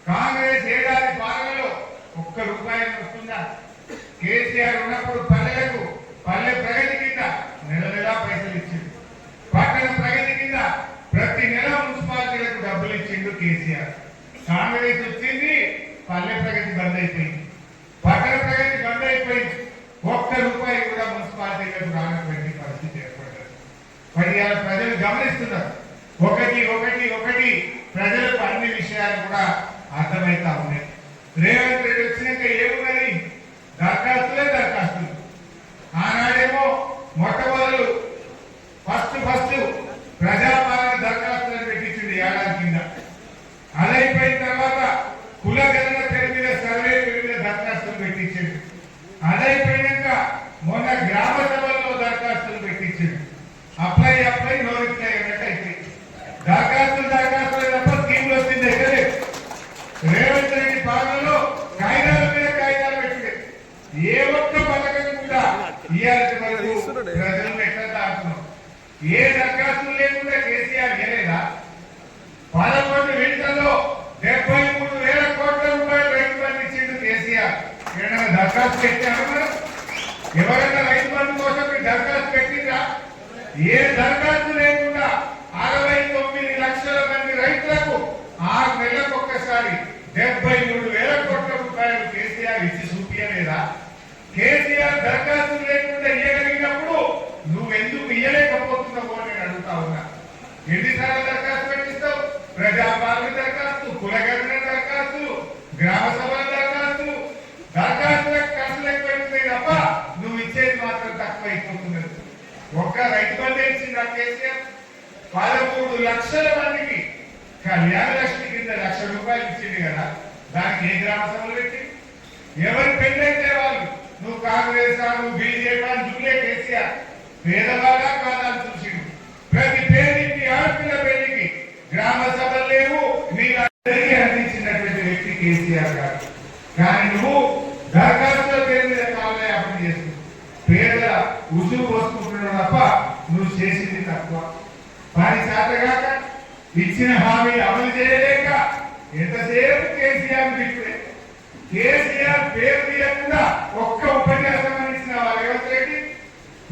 కాంగ్రెస్ ఏడాది పాలనలో ఒక్క రూపాయి వస్తుందా? కేసీఆర్ ఉన్నప్పుడు పల్లెలకు పల్లె ప్రగతి కింద నెల నెలా పైసలు ఇచ్చిండు. పట్టణ ప్రగతి కింద ప్రతి నెల మున్సిపాలిటీలకు డబ్బులు ఇచ్చిండు కేసీఆర్. కాంగ్రెస్ వచ్చింది, పల్లె ప్రగతి బంద్ అయిపోయింది, పట్టణ ప్రగతి బంద్ అయిపోయింది. ఒక్క రూపాయి కూడా మున్సిపాలిటీలకు రానటువంటి పరిస్థితి ఏర్పడ్డది. మరి ఇలా ప్రజలు గమనిస్తున్నారు. ఒకటి ఒకటి ఒకటి ప్రజలకు అన్ని విషయాలు కూడా అర్థమైతా ఉన్నాయి. రేవంత్ రెడ్డి వచ్చినాక ఏమున్నది? దరఖాస్తులే దరఖాస్తులు. ఆనాడేమో మొట్టమొదలు ఫస్ట్ ప్రజాపాలన దరఖాస్తులను పెట్టించింది ఏడాది కింద. అదైపోయిన తర్వాత కులగణన పేరు మీద సర్వే పేరు మీద దరఖాస్తులు పెట్టించింది. అదైపోయినాక మొన్న గ్రామ సభల్లో దరఖాస్తులు పెట్టించింది. అప్లై నో రిప్లై అన్నట్టు అయిపోయింది. దరఖాస్తులు తప్ప స్కీములు వచ్చింది అయితే రేవంత్ రెడ్డి పాలనలో కాగితాల మీద కాగితాలు పెట్టింది. ఏ ఒక్క పథకం కూడా ఇయ్యాల్సిన వరకు ప్రజలను ఎట్లా దాటుతున్నాం? ఏ దరఖాస్తులు లేకుండా కేసీఆర్ చేయలేదా? 11 విడతల్లో 73,000 కోట్ల రూపాయలు రైతు బంధు ఇచ్చిండు కేసీఆర్. ఏదైనా దరఖాస్తు పెట్టారు? ఎవరైనా రైతు బంధు కోసం దరఖాస్తు పెట్టిందా? ఏ దరఖాస్తు లేకుండా 69 లక్షల మంది రైతులకు 6 నెలలకు ఒక్కసారి 73,000 కోట్ల రూపాయలు కేసీఆర్ ఇచ్చి చూపించలేదా? కేసీఆర్ దరఖాస్తు లేకుండా ఇయ్యగలిగినప్పుడు నువ్వెందుకు ఇయ్యలేకపోతున్నావు అని నేను అడుగుతా ఉన్నా. ఎన్నిసార్లు దరఖాస్తు పెట్టిస్తావు? ప్రజాపాలన దరఖాస్తు, కులగణన దరఖాస్తులు, గ్రామ సభల దరఖాస్తులు. దరఖాస్తులకు ఖర్చులు ఎక్కువైపోతాయి తప్ప నువ్వు ఇచ్చేది మాత్రం తక్కువ అయిపోతున్నది. ఒక్క రైతు బంధు ఇచ్చింది ఆ కేసీఆర్. 13 లక్షల మందికి కళ్యాణ లక్ష్మి కింద ₹1,00,000 ఇచ్చింది కదా. దానికి ఏ గ్రామ సభలు పెట్టి ఎవరి పెళ్ళైతే వాళ్ళు నువ్వు కాంగ్రెస్ నువ్వు బీజేపీ అని చూలే కేసీఆర్. పేదవాళ్ళ కాదాలు చూసిండు. ప్రతి పేరుకి ఆడపిల్ల పెళ్లికి గ్రామ సభలు లేవు. నీళ్ళందరికీ అందించినటువంటి వ్యక్తి కేసీఆర్ గారు. కానీ నువ్వు దరఖాస్తుల పేరు మీద కాలయాపన చేస్తున్నావు. పేదల ఉసురు పోసుకుంటున్నావు తప్ప నువ్వు చేసింది తక్కువ. పని చేతగాక ఇచ్చిన హామీ అమలు చేయలేక ఎంతసేపు కేసీఆర్ తిప్పుడే. కేసీఆర్ పేరు తీయకుండా ఒక్క ఉపన్యాసం ఇచ్చిన రేవంత్ రెడ్డి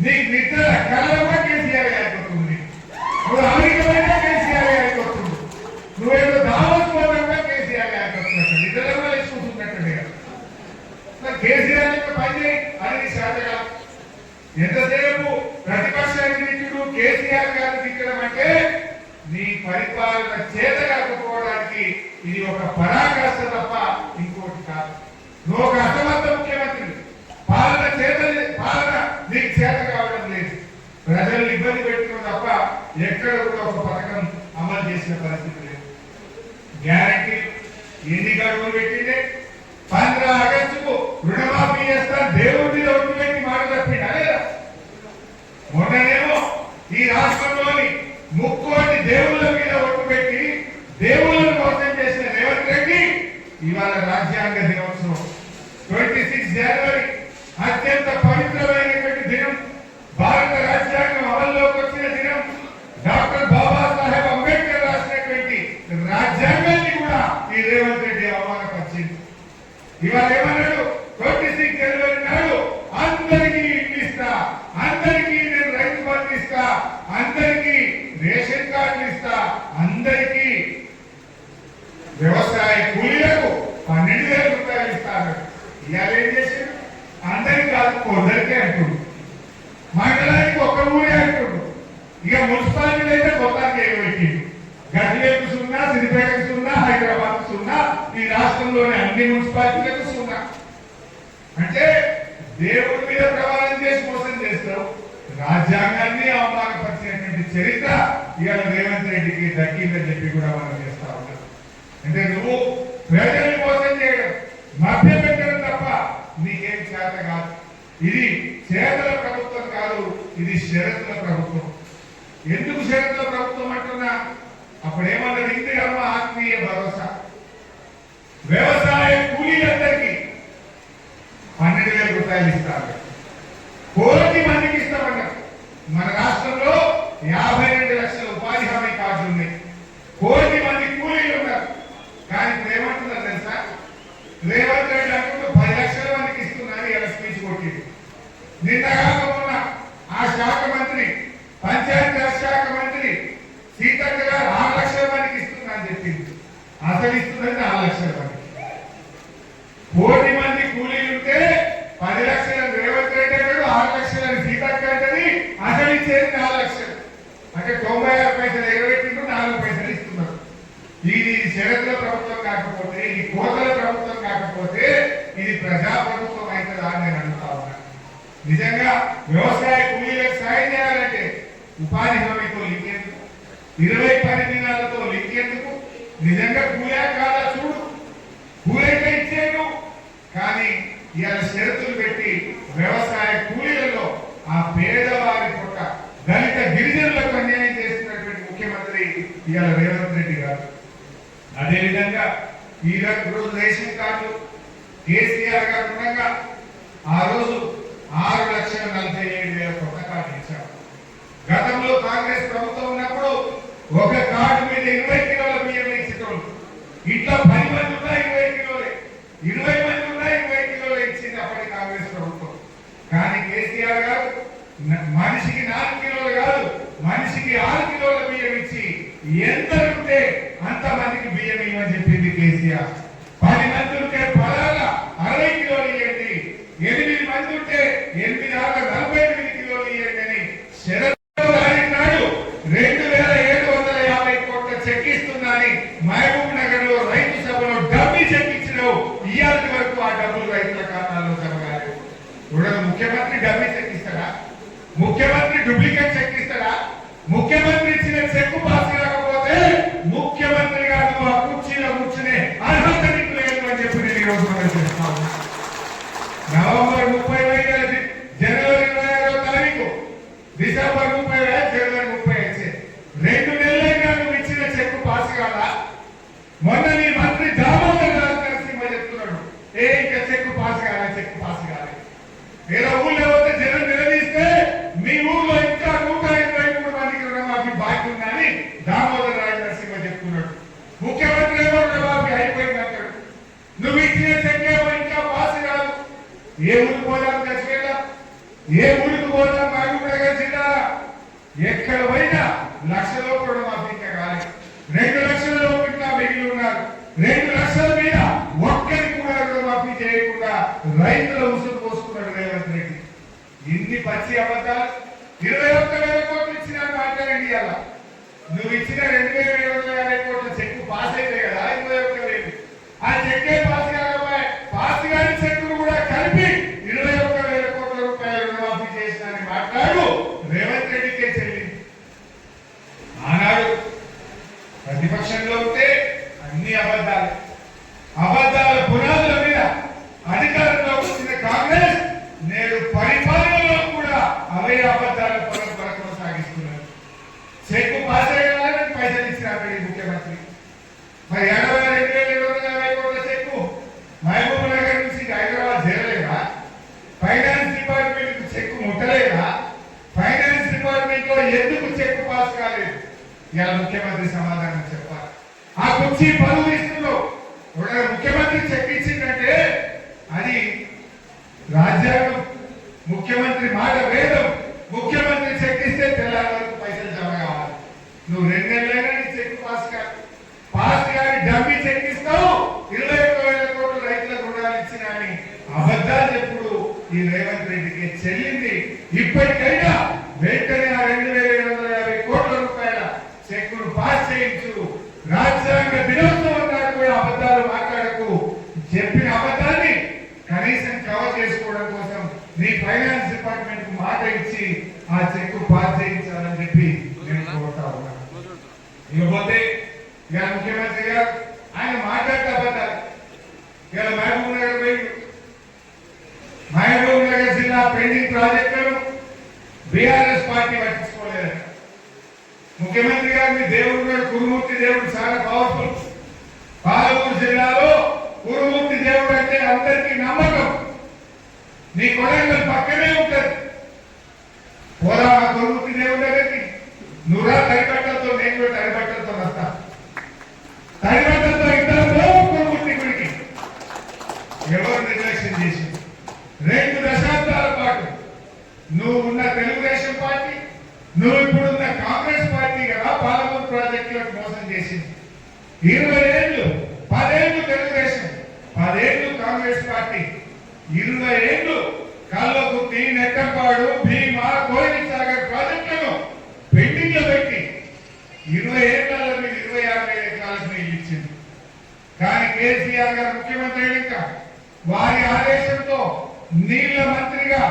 నీకు నిద్ర కళ్ళగా కేసీఆర్ అయిపోతుంది. నువ్వు అమెరికమైనా కేసీఆర్ అయిపోతుంది. నువ్వేదో దావత్ పోతంగా కేసీఆర్ అయిపోతున్నట్టు నిద్రలో వేసుకుంటున్నట్టు కేసీఆర్ యొక్క పని అని శాతగా ఎంతసేపు ప్రతిపక్షాన్ని తిట్టుడు కేసీఆర్ గారిని తిట్టడం అంటే నీ పరిపాలన చేత కాకపోవడానికి ఇది ఒక పరాకాష్ట తప్ప ఇంకోటి కాదు. నువ్వు ఒక అసమర్థ ముఖ్యమంత్రి. పాలన నీకు చేత కావడం లేదు. ప్రజల్ని ఇబ్బంది పెట్టుకున్న తప్ప ఎక్కడ కూడా ఒక పథకం అమలు చేసిన పరిస్థితి లేదు. గ్యారంటీ ఎన్ని గడువులు పెట్టిందే? 15 ఆగస్టుకు రుణమాఫీ చేస్తా దేవుడి మీద ఒట్టు పెట్టి మాట తప్పిందా లేదా? మొన్ననేమో ఈ రాష్ట్రంలోని 3 కోటి దేవుళ్ళ మీద ఒట్టు పెట్టి దేవుళ్ళను మోసం చేసిన రేవంత్ రెడ్డి ఇవాళ రాజ్యాంగ దినోత్సవం 26 జనవరి అత్యంత పవిత్రమైనటువంటి దినం. భారత రాజ్యాంగం అమల్లోకి వచ్చిన దినం. డాక్టర్ బాబాసాహెబ్ అంబేద్కర్ రాసినటువంటి రాజ్యాంగాన్ని కూడా ఈ రేవంత్ రెడ్డి అవమానపరిచింది. ఇవాళ ఏమన్నాడు? 26 జనవరి నాడు అందరికీ ఇల్లు ఇస్తా, అందరికీ నేను రైతు బంధు ఇస్తా, అందరికీ రేషన్ కార్డులు ఇస్తా, అందరికీ వ్యవసాయ కూలీలకు 12,000 రూపాయలు ఇస్తారు. ఇవాళ ఏం చేశారు? అందరికి కాదు కొందరికే అంటుడు. మండలానికి ఒక ఊరే అంటుడు. ఇక మున్సిపాలిటీలు అయితే మొత్తానికి ఏమిటి? గజ్వేల్కు 0, సిద్దిపేటకు 0, హైదరాబాద్ 0, ఈ రాష్ట్రంలోని అన్ని మున్సిపాలిటీలకు 0. అంటే దేవుడి మీద ప్రమాణం చేసి మోసం చేస్తావు. రాజ్యాంగాన్ని అవమానపరిచినటువంటి చరిత్ర ఇవాళ రేవంత్ రెడ్డికి దక్కిందని చెప్పి కూడా మనం చేస్తా ఉన్నాం. అంటే నువ్వు ప్రజల్ని మోసం చేయడం, మభ్య పెట్టడం తప్ప నీకేం చేత కాదు. ఇది చేతల ప్రభుత్వం కాదు, ఇది షరతుల ప్రభుత్వం. ఎందుకు షరతుల ప్రభుత్వం అంటున్నా? అప్పుడేమన్నది? ఇందిరమ్మ ఆత్మీయ భరోసా. వ్యవసాయ కూలీలందరికీ 12,000 రూపాయలు ఇస్తారు. 1 కోటి మందికి ఇస్తామన్నారు. మన రాష్ట్రంలో 52 లక్షల ఉపాధి హామీ కార్డులు ఉన్నాయి. 1 కోటి మంది కూలీలు ఉన్నారు. కానీ ఇప్పుడు ఏమంటున్నారు? అసలు ఇస్తున్నది 4 లక్షల మంది. 1 కోటి మంది కూలీలు ఉంటే 10 లక్షలను రేవంత్ రెడ్డి అంటాడు, 6 లక్షలను సీతక్క అంటది, అసలు ఇచ్చేది 4 లక్షలు. అంటే 96 పైసలు ఎగబెట్టింటూ 4 పైసలు ఇస్తున్నారు. ఇది షరతుల ప్రభుత్వం కాకపోతే, ఇది కోతల ప్రభుత్వం కాకపోతే ఇది ప్రజా ప్రభుత్వం అవుతుందా అని నేను అడుగుతా ఉన్నా. నిజంగా వ్యవసాయ కూలీలకు సాయం చేయాలంటే ఉపాధి హామీతో లింక్ ఎందుకు, 20 పని దినాలతో లింక్ ఎందుకు? నిజంగా కూలే కాదా చూడు, కూలైతే ఇచ్చేను. కానీ ఇవాళ షరతులు పెట్టి వ్యవసాయ కూలీలలో ఆ పేదవారి పొట్ట దళిత గిరిజనులకు అన్యాయం చేస్తున్నటువంటి ముఖ్యమంత్రి ఇవాళ రేవంత్ రెడ్డి గారు. అదేవిధంగా ఈ రోజు రేషన్ కార్డు కేసీఆర్ గారు ఉండగా ఆ రోజు 6,47,000 కొత్త కార్డు ఇచ్చారు. గతంలో కాంగ్రెస్ ప్రభుత్వం ఉన్నప్పుడు ఒక కార్డు మీద 20 కిలోల బియ్యం ఇచ్చేటోళ్ళు. ఇట్లా 10 మంది ఉన్నా 20 కిలోలే, 20 మంది ఉన్నా 20 కిలోలే ఇచ్చింది అప్పటి కాంగ్రెస్ ప్రభుత్వం. కానీ కేసీఆర్ గారు మనిషికి 4 కిలోలు కాదు, మనిషికి 6 కిలోల బియ్యం ఇచ్చి ఎంతకుంటే అంతమందికి బియ్యం ఇవ్వని చెప్పింది కేసీఆర్. 10 మంది ఉంటే 60 కిలోలు ఇవ్వండి, 8 మంది ఉంటే 48 కిలోలు ఇవ్వండి అని నాడు 2,750 కోట్ల చెక్ ఇస్తుందని మహబూబ్ నగర్ లో రైతు సభలో డబ్బి చెక్ ఇచ్చినావు. ఇయాటి వరకు ఆ డబ్బులు రైతుల ఖాతాల్లో జమ కాలేదు. ముఖ్యమంత్రి డబ్బి చెక్ ఇస్తాడా? ముఖ్యమంత్రి డూప్లికేట్ చెక్ ఇస్తాడా? ముఖ్యమంత్రి ఇచ్చిన చెక్కు పాస్ కాకపోతే ముఖ్యమంత్రి గారు ఆ కుర్చీలో కూర్చునే అర్హత నీకు లేదు అని చెప్పి నేను ఈ రోజు మనం చేస్తాను. నవంబర్ 30 జనవరి 26వ తారీఖు, డిసెంబర్ 30 జనవరి 30 2 నెలలైనా నువ్వు ఇచ్చిన చెక్కు పాస్ కాదా? మొన్న నీ మంత్రి దామోదర్ రాజు నరసింహ చెప్తున్నాడు, ఇంకా చెక్కు పాస్ కాలే, చెక్కు పాస్ కాలే. వేరే ఊళ్ళో పోతే జనం నిలదీస్తే మీ ఊళ్ళో ఇంకా 183 మందికి రుణమాఫీ బాకీ ఉందని దామోదర్ రాజు నరసింహ చెప్తున్నాడు. ముఖ్యమంత్రి ఏమో రుణమాఫీ అయిపోయింది అంటాడు. నువ్వు ఇచ్చిన చెక్ ఏమో ఇంకా పాస్ కాదు. ఏ ఊరికి పోదాం దశవేళ, ఏ ఊరికి పోదాం మహబూబ్ నగర్ జిల్లా, ఎక్కడ పోయినా 1 లక్షలో రుణమాఫీ ఇంకా కాలేదు. 2 లక్షలలో ఇంకా మిగిలి ఉన్నారు. 2 లక్షల మీద ఒక్కరికి కూడా రుణమాఫీ చేయకుండా రైతుల ఉసురు పోసుకున్నాడు రేవంత్ రెడ్డి. ఇన్ని పచ్చి అబద్ధాలు. 21,000 కోట్లు ఇచ్చిన మాట్లాడండి. అలా నువ్వు ఇచ్చిన 2,750 కోట్ల చెక్కు పాస్ అయితే కదా 21,000. ఆ చెక్కే పాస్ కాకపోయా, పాస్ కాని చెక్కును కూడా కలిపి 21,000 కోట్ల రూపాయలు రుణమాఫీ చేసినని మాట్లాడు రేవంత్ రెడ్డికే చెల్లింది. ఆనాడు ప్రతిపక్షంలో ఉంటే అన్ని అబద్ధాలు, అబద్ధాల పునాదుల మీద అధికారంలో వచ్చిన కాంగ్రెస్ నేడు పరిపాలనలో కూడా అవే అబద్ధాల పరంపర కొనసాగిస్తున్నారు. చెక్కు పాస్ అయ్యాలని పైసలు ఇచ్చిన అక్కడి ముఖ్యమంత్రి. మరి 72,750 కోట్ల చెక్కు మహబూబ్ నగర్ నుంచి హైదరాబాద్ చేరలేదా? ఫైనాన్స్ డిపార్ట్మెంట్ కు చెక్కు ముట్టలేదా? ఫైనాన్స్ డిపార్ట్మెంట్ లో ఎందుకు చెక్కు పాస్ కాలేదు? ఇలా ముఖ్యమంత్రి సమాధానం చెప్పాలి. ఆ కుర్చీ పరువు ఇస్తున్నారు. ముఖ్యమంత్రి చెక్ ఇచ్చిందంటే అది రాజ్యాంగం, ముఖ్యమంత్రి మాట వేదం. ముఖ్యమంత్రి చెక్ ఇస్తే తెల్లారి వరకు పైసలు జమ కావాలి. నువ్వు 2 నెలలైనా నీ చెక్ పాస్ కాదు. పాస్ కాని డబ్బి చెక్ ఇస్తావు, 21,000 కోట్లు రైతులకు రుణాలు ఇచ్చిన అని అబద్ధాలు చెప్పుడు ఈ రేవంత్ రెడ్డికి చెల్లింది. ఇప్పటికైనా వెంటనే ఆ 2,750 కోట్ల రూపాయల చెక్కును పాస్ చేయించు. రాజ్యాంగ దినోత్సవం నాడు కూడా అబద్ధాలు మాట్లాడకు. చెప్పిన అబద్ధాన్ని కనీసం కవర్ చేసుకోవడం కోసం నీ ఫైనాన్స్ డిపార్ట్మెంట్ కు మాట ఇచ్చి ఆ చెక్కు పాస్ చేయించాలని చెప్పి నేను కోరుతా ఉన్నాను. ఇకపోతే ఇక ముఖ్యమంత్రి గారు ఆయన మాట్లాడితే అబద్ధాలు. ఇక మహబూబ్ నగర్ పోయి మహబూబ్ నగర్ జిల్లా పెండింగ్ ప్రాజెక్టులను బీఆర్ఎస్ పార్టీ పట్టించుకోలేదు. ముఖ్యమంత్రి గారు మీ దేవుడు కురుమూర్తి దేవుడు చాలా పవర్ఫుల్. పాలమూరు జిల్లాలో కురుమూర్తి దేవుడు అంటే అందరికీ నమ్మకం. నీ కొడంగల్ పక్కనే ఉంటుంది. పోరా కురుమూర్తి దేవుడు దగ్గరికి. నువ్వురా తడిబట్టలతో, నేను కూడా తడిబట్టలతో వస్తా. తడిబట్టలతో ఇద్దరు కురుమూర్తి గుడికి. ఎవరు నిర్లక్ష్యం చేసి 2 దశాబ్దాల పాటు నువ్వు ఉన్న తెలుగుదేశం పార్టీ, నువ్వు ఇప్పుడున్న కాంగ్రెస్ పార్టీ కదా పాలమూరు ప్రాజెక్టులకు మోసం చేసింది. 20 ఏళ్ళు 20 ఏళ్ళు కల్వకుర్తి, నెట్టంపాడు, భీమా, కోయిల్ సాగర్ ప్రాజెక్టులను పెండింగ్ లో పెట్టి 20 ఏళ్లలో మీరు 26,000 ఎకరాలకు నీళ్ళు ఇచ్చింది. కానీ కేసీఆర్ గారు ముఖ్యమంత్రి అయినాక వారి ఆదేశంతో నీళ్ల మంత్రిగా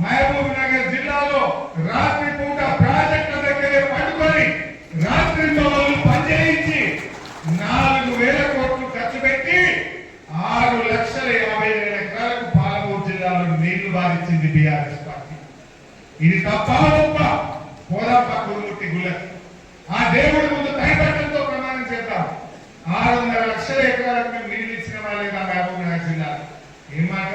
మహబూబ్ నగర్ జిల్లాలో రాత్రి పూట ప్రాజెక్టుల దగ్గరే పడుకొని రాత్రి పనిచేయించి 4,000 కోట్లు ఖర్చు పెట్టి 6,50,000 ఎకరాలకు పాలమూరు జిల్లాలో నీళ్లు బాధించింది బీఆర్ఎస్ పార్టీ. ఇది తప్ప గొప్ప పోదాపా కురుముట్టి గుళ్ళకి ఆ దేవుడి ముందు తైపట్టంతో ప్రమాణం చేద్దాం. 600 లక్షల ఎకరాలకు మేము నీళ్లు ఇచ్చిన వాళ్ళే మహబూబ్ నగర్ జిల్లా ఏం మాట